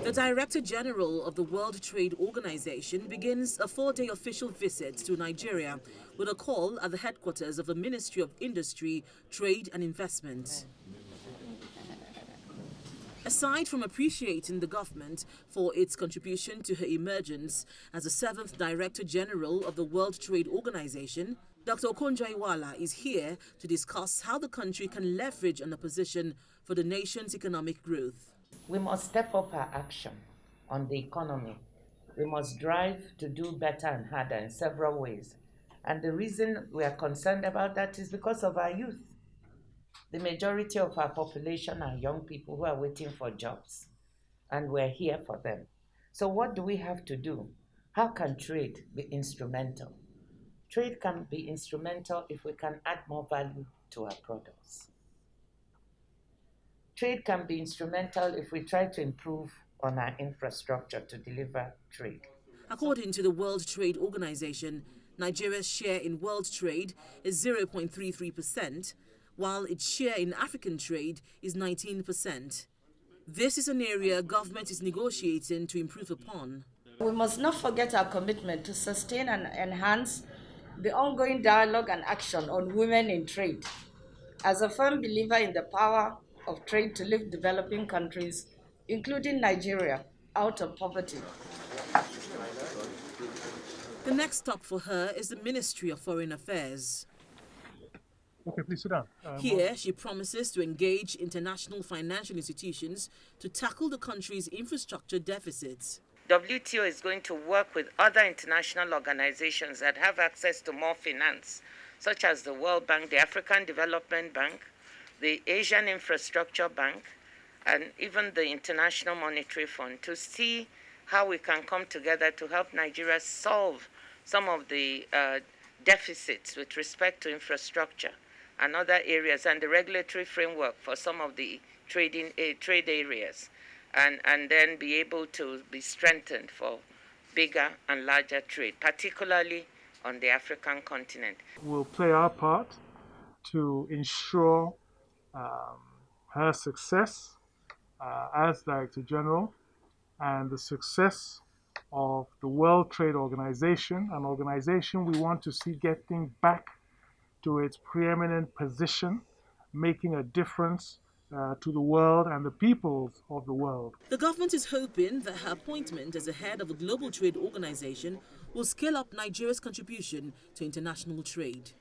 The Director General of the World Trade Organization begins a 4-day official visit to Nigeria with a call at the headquarters of the Ministry of Industry, Trade and Investment. Aside from appreciating the government for its contribution to her emergence as the 7th Director General of the World Trade Organization, Dr. Okonjo-Iweala is here to discuss how the country can leverage on the position for the nation's economic growth. We must step up our action on the economy. We must drive to do better and harder in several ways. And the reason we are concerned about that is because of our youth. The majority of our population are young people who are waiting for jobs, and we're here for them. So what do we have to do? How can trade be instrumental? Trade can be instrumental if we can add more value to our products. Trade can be instrumental if we try to improve on our infrastructure to deliver trade. According to the World Trade Organization, Nigeria's share in world trade is 0.33%, while its share in African trade is 19%. This is an area government is negotiating to improve upon. We must not forget our commitment to sustain and enhance the ongoing dialogue and action on women in trade. As a firm believer in the power of trade to lift developing countries, including Nigeria, out of poverty. The next stop for her is the Ministry of Foreign Affairs. Okay, please sit down. Here, she promises to engage international financial institutions to tackle the country's infrastructure deficits. WTO is going to work with other international organizations that have access to more finance, such as the World Bank, the African Development Bank, the Asian Infrastructure Bank, and even the International Monetary Fund, to see how we can come together to help Nigeria solve some of the deficits with respect to infrastructure and other areas, and the regulatory framework for some of the trade areas, and then be able to be strengthened for bigger and larger trade, particularly on the African continent. We'll play our part to ensure her success as Director General and the success of the World Trade Organization, an organization we want to see getting back to its preeminent position, making a difference to the world and the peoples of the world. The government is hoping that her appointment as the head of the Global Trade Organization will scale up Nigeria's contribution to international trade.